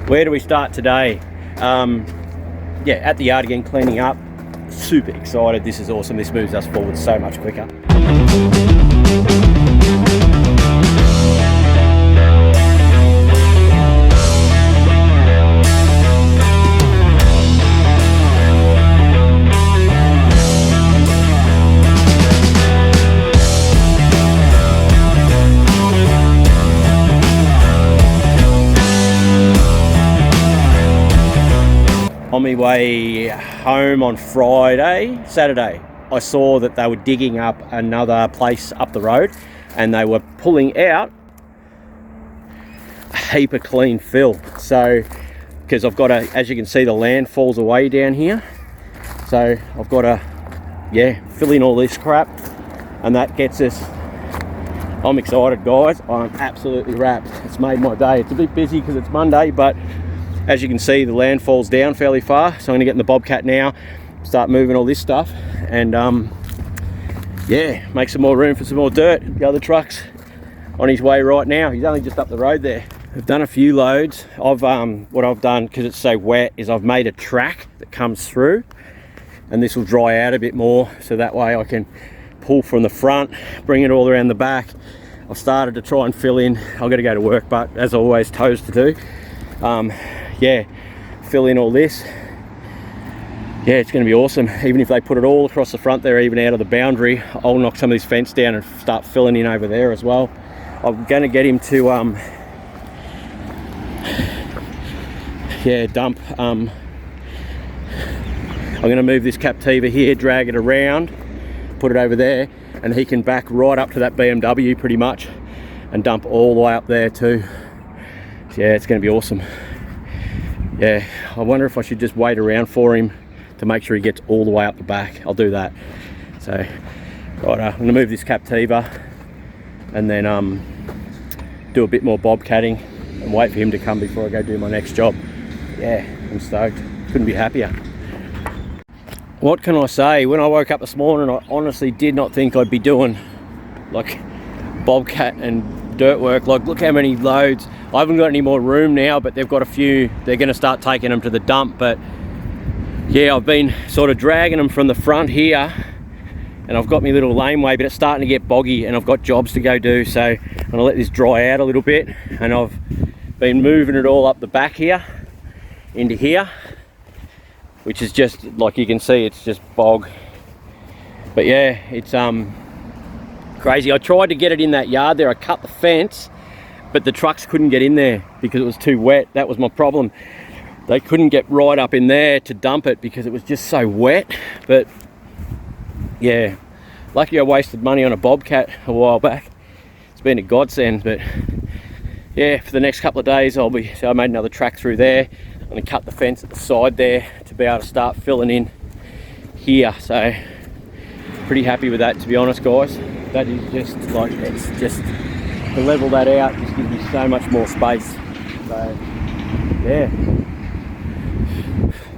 Where do we start today? Yeah, at the yard again, cleaning up. Super excited. This is awesome. This moves us forward so much quicker. On my way home on Saturday, I saw that they were digging up another place up the road and they were pulling out a heap of clean fill. So, because I've got to, as you can see, the land falls away down here. So I've got to, yeah, fill in all this crap, and that gets us, I'm excited guys, I'm absolutely wrapped. It's made my day. It's a bit busy because it's Monday, but as you can see, the land falls down fairly far, so I'm going to get in the Bobcat now, start moving all this stuff, and yeah, make some more room for some more dirt. The other truck's on his way right now. He's only just up the road there. I've done a few loads. What I've done, because it's so wet, is I've made a track that comes through, and this will dry out a bit more, so that way I can pull from the front, bring it all around the back. I've started to try and fill in. I've got to go to work, but as always, toes to do. Yeah, fill in all this. Yeah, it's going to be awesome. Even if they put it all across the front there, even out of the boundary, I'll knock some of this fence down and start filling in over there as well. I'm going to get him to yeah, dump. I'm going to move this Captiva here, drag it around, put it over there, and he can back right up to that BMW pretty much and dump all the way up there too. Yeah, it's going to be awesome. Yeah, I wonder if I should just wait around for him to make sure he gets all the way up the back. I'll do that. So, right, I'm going to move this Captiva and then do a bit more bobcatting and wait for him to come before I go do my next job. Yeah, I'm stoked. Couldn't be happier. What can I say? When I woke up this morning, I honestly did not think I'd be doing like bobcat and dirt work. Like, look how many loads. I haven't got any more room now, but they've got a few. They're going to start taking them to the dump. But yeah, I've been sort of dragging them from the front here, and I've got my little laneway, but it's starting to get boggy and I've got jobs to go do. So I'm going to let this dry out a little bit, and I've been moving it all up the back here into here, which is just, like you can see, it's just bog. But yeah, it's crazy. I tried to get it in that yard there. I cut the fence, but the trucks couldn't get in there because it was too wet. That was my problem. They couldn't get right up in there to dump it because it was just so wet. But yeah, lucky I wasted money on a bobcat a while back. It's been a godsend. But yeah, for the next couple of days so I made another track through there. I'm gonna cut the fence at the side there to be able to start filling in here. So pretty happy with that, to be honest guys. That is just like, it's just, to level that out just gives me so much more space. So yeah,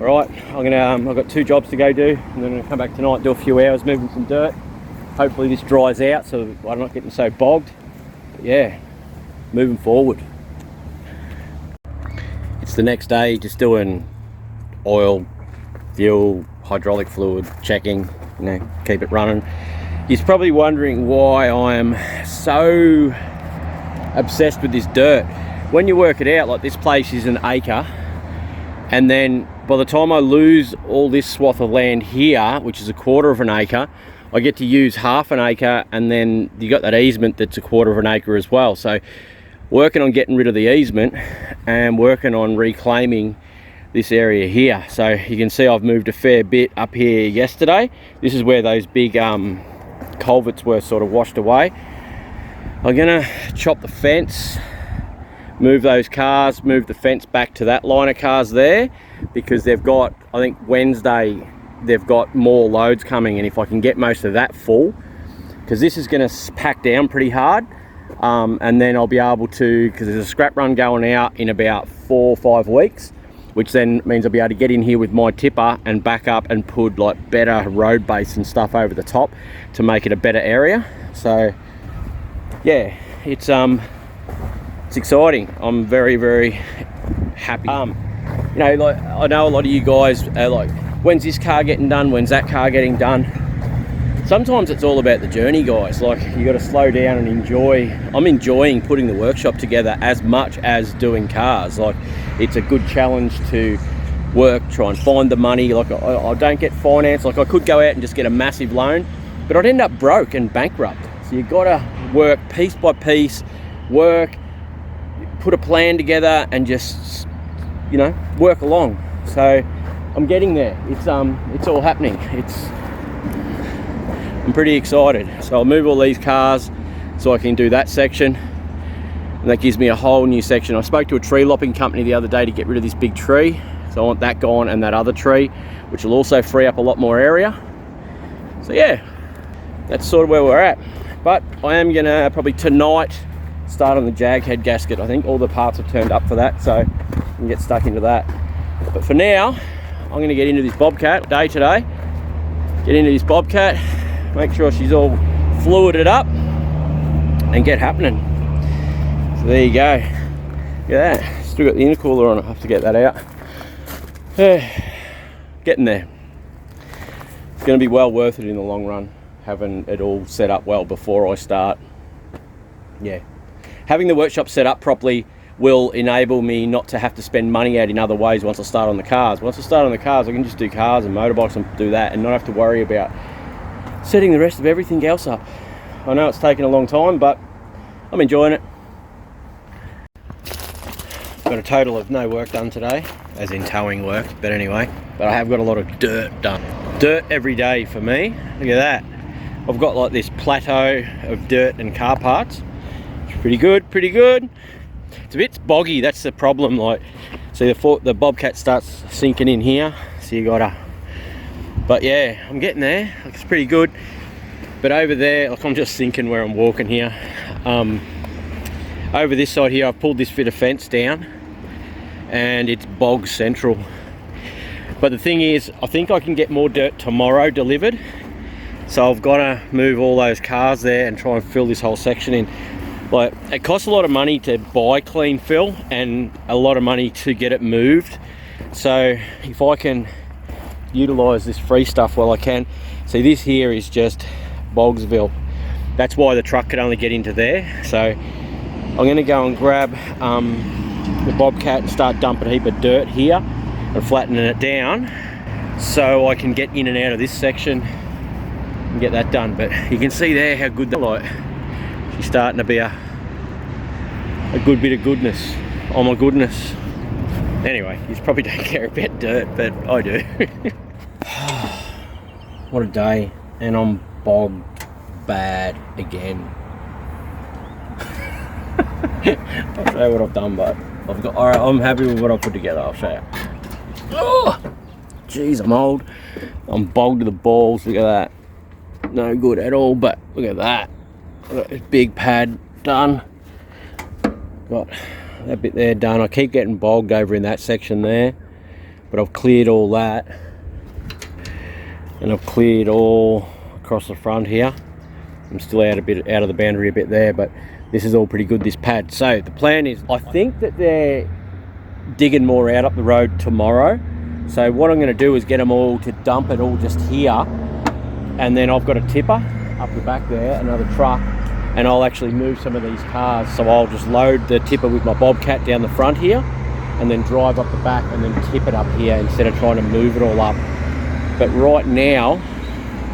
all right, I've got 2 jobs to go do, and then I'm gonna come back tonight, do a few hours moving some dirt. Hopefully this dries out so I'm not getting so bogged. But yeah, moving forward. It's the next day, just doing oil, fuel, hydraulic fluid checking, you know, keep it running. You're probably wondering why I'm so obsessed with this dirt. When you work it out, like, this place is an acre, and then by the time I lose all this swath of land here, which is a quarter of an acre, I get to use half an acre, and then you got that easement that's a quarter of an acre as well. So working on getting rid of the easement and working on reclaiming this area here. So you can see I've moved a fair bit up here yesterday. This is where those big culverts were sort of washed away. I'm gonna chop the fence, move those cars, move the fence back to that line of cars there, because they've got, I think Wednesday, they've got more loads coming, and if I can get most of that full, because this is going to pack down pretty hard, and then I'll be able to, because there's a scrap run going out in about 4 or 5 weeks, which then means I'll be able to get in here with my tipper and back up and put like better road base and stuff over the top to make it a better area. So yeah, it's exciting. I'm very, very happy. You know, like, I know a lot of you guys are like, when's this car getting done? When's that car getting done? Sometimes it's all about the journey, guys. Like, you got to slow down and enjoy. I'm enjoying putting the workshop together as much as doing cars. Like, it's a good challenge to work, try and find the money. Like, I don't get finance. Like, I could go out and just get a massive loan, but I'd end up broke and bankrupt. So you got to work piece by piece, work, put a plan together, and just, you know, work along. So I'm getting there. It's all happening. I'm pretty excited. So I'll move all these cars so I can do that section, and that gives me a whole new section. I spoke to a tree lopping company the other day to get rid of this big tree, so I want that gone and that other tree, which will also free up a lot more area. So yeah, that's sort of where we're at. But I am gonna probably tonight start on the jag head gasket. I think all the parts have turned up for that, so I can get stuck into that. But for now, I'm gonna get into this Bobcat day today. Get into this Bobcat, make sure she's all fluided up, and get happening. So there you go. Look at that. Still got the intercooler on. I have to get that out. Getting there. It's going to be well worth it in the long run, having it all set up well before I start. Yeah. Having the workshop set up properly will enable me not to have to spend money out in other ways once I start on the cars. Once I start on the cars, I can just do cars and motorbikes and do that, and not have to worry about setting the rest of everything else up. I know it's taken a long time, but I'm enjoying it. Got a total of no work done today, as in towing work, but anyway, but I have got a lot of dirt done. Dirt every day for me. Look at that. I've got like this plateau of dirt and car parts. It's pretty good, pretty good. It's a bit boggy, that's the problem. Like, see, the Bobcat starts sinking in here, so you gotta, but yeah, I'm getting there. It's pretty good. But over there, like, I'm just sinking where I'm walking here. Over this side here, I've pulled this bit of fence down, and it's bog central. But the thing is, I think I can get more dirt tomorrow delivered, so I've got to move all those cars there and try and fill this whole section in. Like, it costs a lot of money to buy clean fill and a lot of money to get it moved. So if I can utilize this free stuff while I can. See, this here is just Bogsville. That's why the truck could only get into there. So I'm going to go and grab the Bobcat and start dumping a heap of dirt here and flattening it down so I can get in and out of this section and get that done. But you can see there how good that, like, she's starting to be a good bit of goodness. Oh my goodness. Anyway, you probably don't care about dirt, but I do. What a day, and I'm bogged bad again. I'll show you what I've done, but alright, I'm happy with what I've put together. I'll show you. Oh, jeez, I'm old. I'm bogged to the balls. Look at that. No good at all, but look at that. I've got this big pad done. Got that bit there done. I keep getting bogged over in that section there, but I've cleared all that, and I've cleared all across the front here. I'm still out of the boundary a bit there, but this is all pretty good, this pad. So the plan is, I think that they're digging more out up the road tomorrow. So what I'm going to do is get them all to dump it all just here, and then I've got a tipper up the back there, another truck, and I'll actually move some of these cars. So I'll just load the tipper with my Bobcat down the front here, and then drive up the back and then tip it up here instead of trying to move it all up. But right now,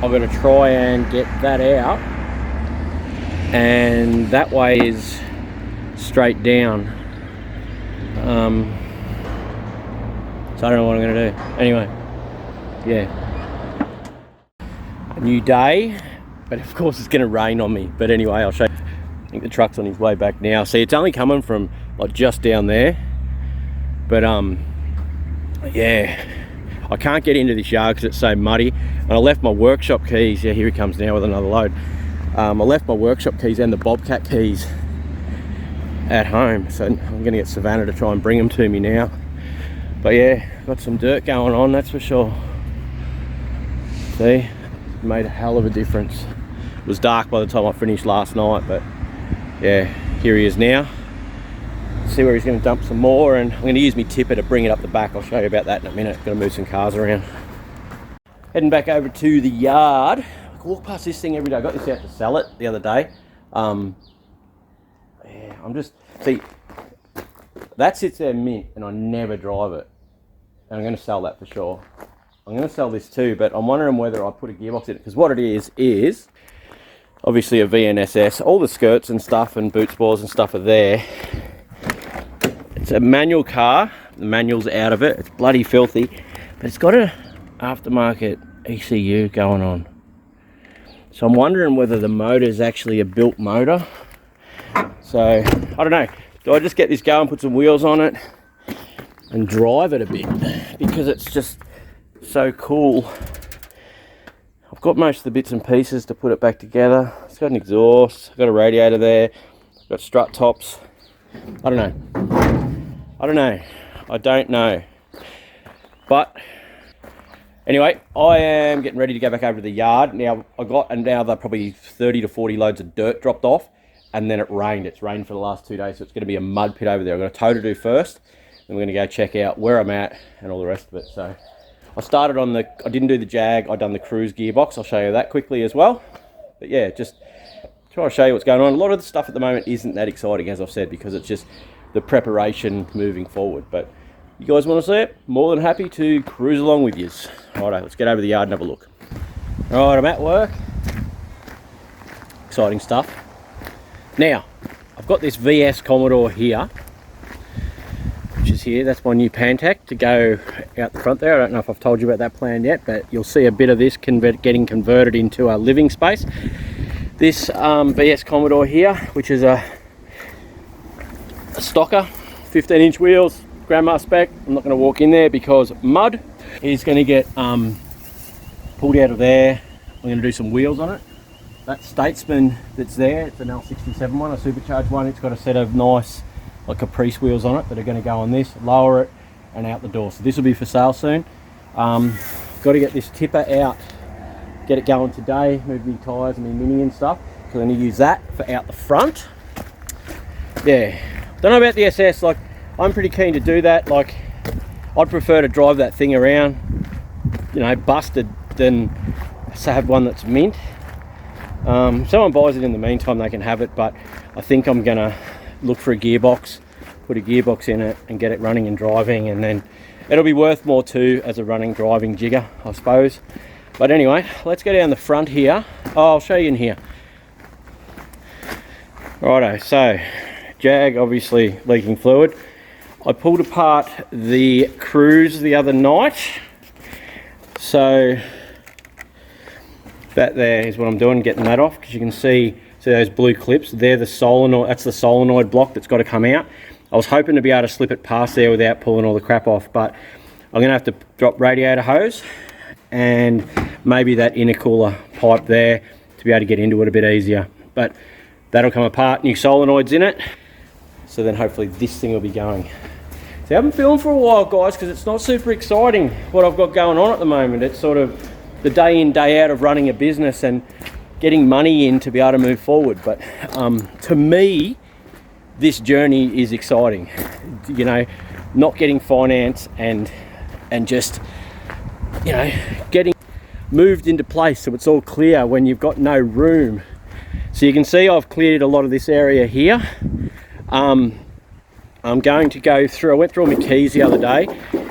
I've got to try and get that out, and that way is straight down. So I don't know what I'm going to do. Anyway, yeah. A new day, but of course it's going to rain on me. But anyway, I'll show you. I think the truck's on his way back now. See, it's only coming from like just down there. But yeah, I can't get into this yard because it's so muddy. And I left my workshop keys. Yeah, here he comes now with another load. I left my workshop keys and the Bobcat keys at home. So I'm going to get Savannah to try and bring them to me now. But yeah, got some dirt going on, that's for sure. See, made a hell of a difference. It was dark by the time I finished last night, but yeah, here he is now. see where he's going to dump some more, and I'm going to use my tipper to bring it up the back. I'll show you about that in a minute. Going to move some cars around. Heading back over to the yard. I walk past this thing every day. I got this out to sell it the other day. Yeah, I'm just, see, that sits there mint and I never drive it. And I'm going to sell that for sure. I'm going to sell this too, but I'm wondering whether I put a gearbox in it, because what it is obviously a vnss. All the skirts and stuff and boot spores and stuff are there. It's a manual car. The manual's out of it. It's bloody filthy, but it's got a aftermarket ECU going on. So I'm wondering whether the motor is actually a built motor. So I don't know. Do I just get this going, put some wheels on it and drive it a bit, because it's just so cool. I've got most of the bits and pieces to put it back together. It's got an exhaust, got a radiator there, got strut tops. I don't know. I don't know. But anyway, I am getting ready to go back over to the yard. Now I got another probably 30 to 40 loads of dirt dropped off, and then it rained. It's rained for the last 2 days, so it's going to be a mud pit over there. I've got a tow to do first, then we're going to go check out where I'm at and all the rest of it. So I started on I didn't do the Jag, I've done the cruze gearbox. I'll show you that quickly as well. But yeah, just try to show you what's going on. A lot of the stuff at the moment isn't that exciting, as I've said, because it's just the preparation moving forward. But you guys want to see it? More than happy to cruise along with you. Alright, let's get over the yard and have a look. Alright, I'm at work. Exciting stuff. Now, I've got this VS Commodore here, which is here. That's my new Pantac to go out the front there. I don't know if I've told you about that plan yet, but you'll see a bit of this getting converted into a living space. This VS Commodore here, which is a stocker, 15-inch wheels, grandma spec. I'm not going to walk in there because mud is going to get pulled out of there. I'm going to do some wheels on it. That Statesman that's there, it's an L67 one, a supercharged one. It's got a set of nice like Caprice wheels on it that are going to go on this, lower it and out the door. So this will be for sale soon. Got to get this tipper out, get it going today, move me tyres and my Mini and stuff. So I'm going to use that for out the front. Yeah, don't know about the SS, like I'm pretty keen to do that. Like I'd prefer to drive that thing around, you know, busted, than to have one that's mint. If someone buys it in the meantime, they can have it, but I think I'm gonna look for a gearbox, put a gearbox in it and get it running and driving, and then it'll be worth more too as a running driving jigger, I suppose. But anyway, let's go down the front here. Oh, I'll show you in here. Righto, so Jag obviously leaking fluid. I pulled apart the cruze the other night, so that there is what I'm doing, getting that off, because you can see those blue clips, they're the solenoid, that's the solenoid block that's got to come out. I was hoping to be able to slip it past there without pulling all the crap off, but I'm going to have to drop radiator hose and maybe that intercooler pipe there to be able to get into it a bit easier. But that'll come apart, new solenoids in it, so then hopefully this thing will be going. So I've been feeling for a while, guys, because it's not super exciting what I've got going on at the moment. It's sort of the day in, day out of running a business and getting money in to be able to move forward. But to me, this journey is exciting. You know, not getting finance and just, you know, getting moved into place so it's all clear when you've got no room. So you can see I've cleared a lot of this area here. I'm going to go through, I went through all my keys the other day.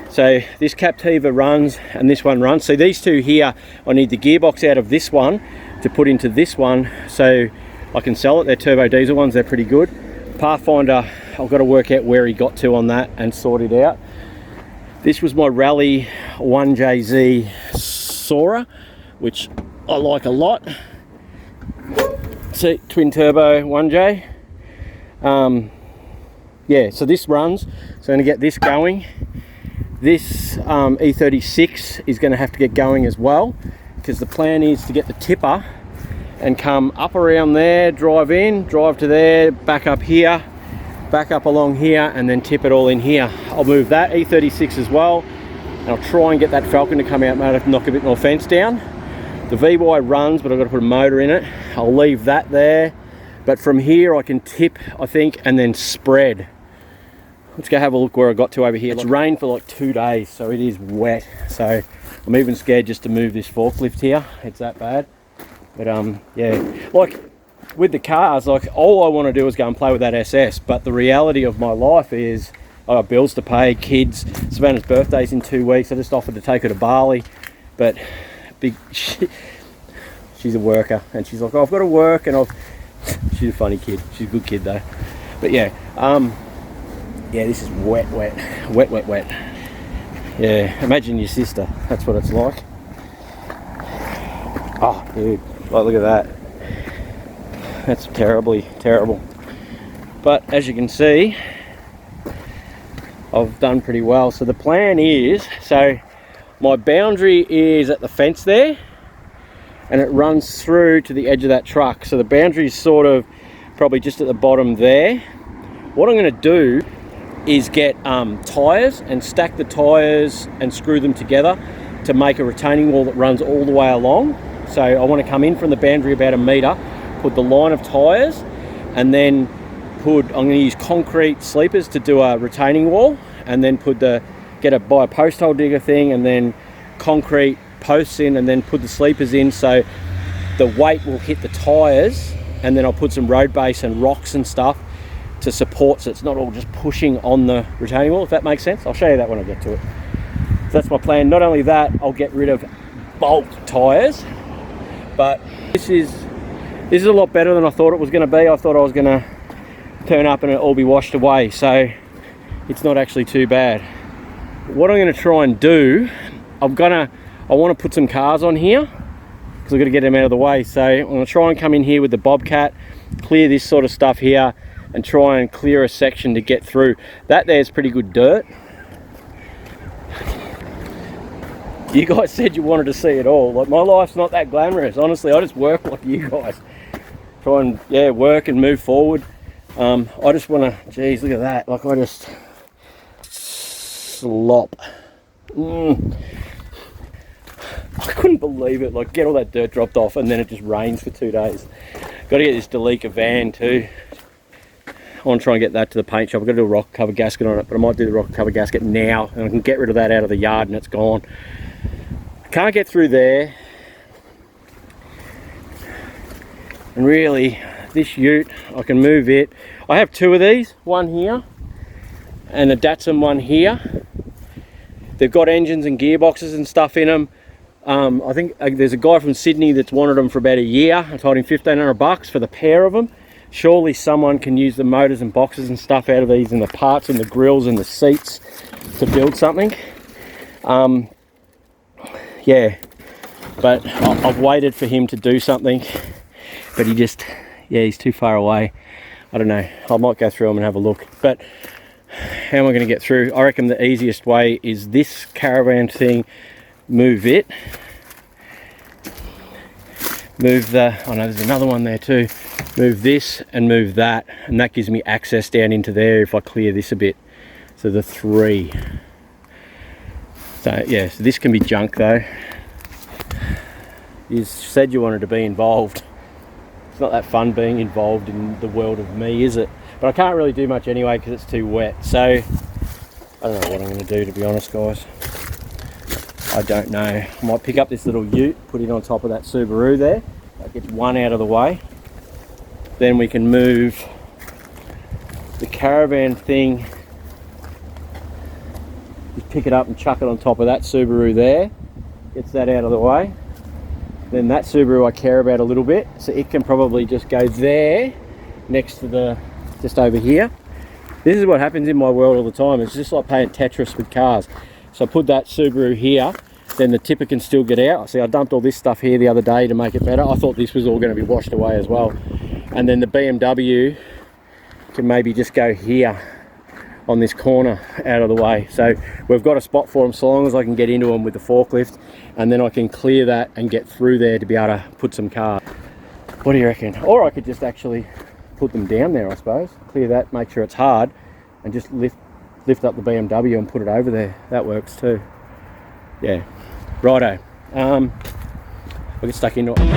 So this Captiva runs and this one runs. So these two here, I need the gearbox out of this one to put into this one so I can sell it. They're turbo diesel ones, they're pretty good. Pathfinder, I've got to work out where he got to on that and sort it out. This was my Rally 1JZ Sora, which I like a lot. See, twin turbo 1J. Yeah, so this runs, so I'm going to get this going. This E36 is going to have to get going as well, because the plan is to get the tipper and come up around there, drive in, drive to there, back up here, back up along here, and then tip it all in here. I'll move that E36 as well, and I'll try and get that Falcon to come out. Might have to knock a bit more fence down. The VY runs, but I've got to put a motor in it. I'll leave that there, but from here I can tip, I think, and then spread. let's go have a look where I got to over here. It's rained for like 2 days, so it is wet. So I'm even scared just to move this forklift here. It's that bad. But yeah, like with the cars, like all I want to do is go and play with that SS. But the reality of my life is I got bills to pay, kids. Savannah's birthday's in 2 weeks. I just offered to take her to Bali, but she's a worker, and she's like, oh, I've got to work, and she's a funny kid. She's a good kid though. But yeah, yeah, this is wet. Yeah, imagine your sister. That's what it's like. Oh, dude, like, look at that. That's terrible. But as you can see, I've done pretty well. So the plan is, so my boundary is at the fence there, and it runs through to the edge of that truck. So the boundary is sort of probably just at the bottom there. What I'm going to do is get tyres and stack the tyres and screw them together to make a retaining wall that runs all the way along. So I want to come in from the boundary about 1 metre, put the line of tyres, and then I'm going to use concrete sleepers to do a retaining wall, and then buy a post hole digger thing, and then concrete posts in, and then put the sleepers in so the weight will hit the tyres, and then I'll put some road base and rocks and stuff to support, so it's not all just pushing on the retaining wall, if that makes sense. I'll show you that when I get to it. So that's my plan. Not only that, I'll get rid of bulk tyres, but this is a lot better than I thought it was going to be. I thought I was going to turn up and it'll all be washed away, so it's not actually too bad. What I'm going to try and do, I want to put some cars on here because I've got to get them out of the way. So I'm going to try and come in here with the bobcat, clear this sort of stuff here, and try and clear a section to get through. That there's pretty good dirt. You guys said you wanted to see it all. Like, my life's not that glamorous, honestly. I just work like you guys. Try and, yeah, work and move forward. I just want to, geez, look at that. Like, I just slop. I couldn't believe it. Like, get all that dirt dropped off and then it just rains for 2 days. Got to get this Delica van too. I want to try and get that to the paint shop. I've got to do a rock cover gasket on it, but I might do the rock cover gasket now, and I can get rid of that out of the yard and it's gone. I can't get through there. And really, this ute, I can move it. I have 2 of these, one here and a Datsun one here. They've got engines and gearboxes and stuff in them. I think there's a guy from Sydney that's wanted them for about a year. I told him $1,500 for the pair of them. Surely someone can use the motors and boxes and stuff out of these, and the parts and the grills and the seats to build something. Yeah, but I've waited for him to do something, but he's too far away. I don't know. I might go through them and have a look. But how am I going to get through? I reckon the easiest way is this caravan thing. Move it. Move oh no, there's another one there too. Move this and move that, and that gives me access down into there if I clear this a bit. So the 3. So yeah, so this can be junk though. You said you wanted to be involved. It's not that fun being involved in the world of me, is it? But I can't really do much anyway because it's too wet. So I don't know what I'm going to do, to be honest, guys. I don't know. I might pick up this little ute, put it on top of that Subaru there. That gets one out of the way. Then we can move the caravan thing. Just pick it up and chuck it on top of that Subaru there. Gets that out of the way. Then that Subaru I care about a little bit, so it can probably just go there next to just over here. This is what happens in my world all the time. It's just like playing Tetris with cars. So I put that Subaru here, then the tipper can still get out. See, I dumped all this stuff here the other day to make it better. I thought this was all going to be washed away as well. And then the BMW can maybe just go here on this corner out of the way. So we've got a spot for them so long as I can get into them with the forklift, and then I can clear that and get through there to be able to put some cars. What do you reckon? Or I could just actually put them down there, I suppose. Clear that, make sure it's hard, and just lift up the BMW and put it over there. That works too. Yeah, righto. I'll get stuck into it.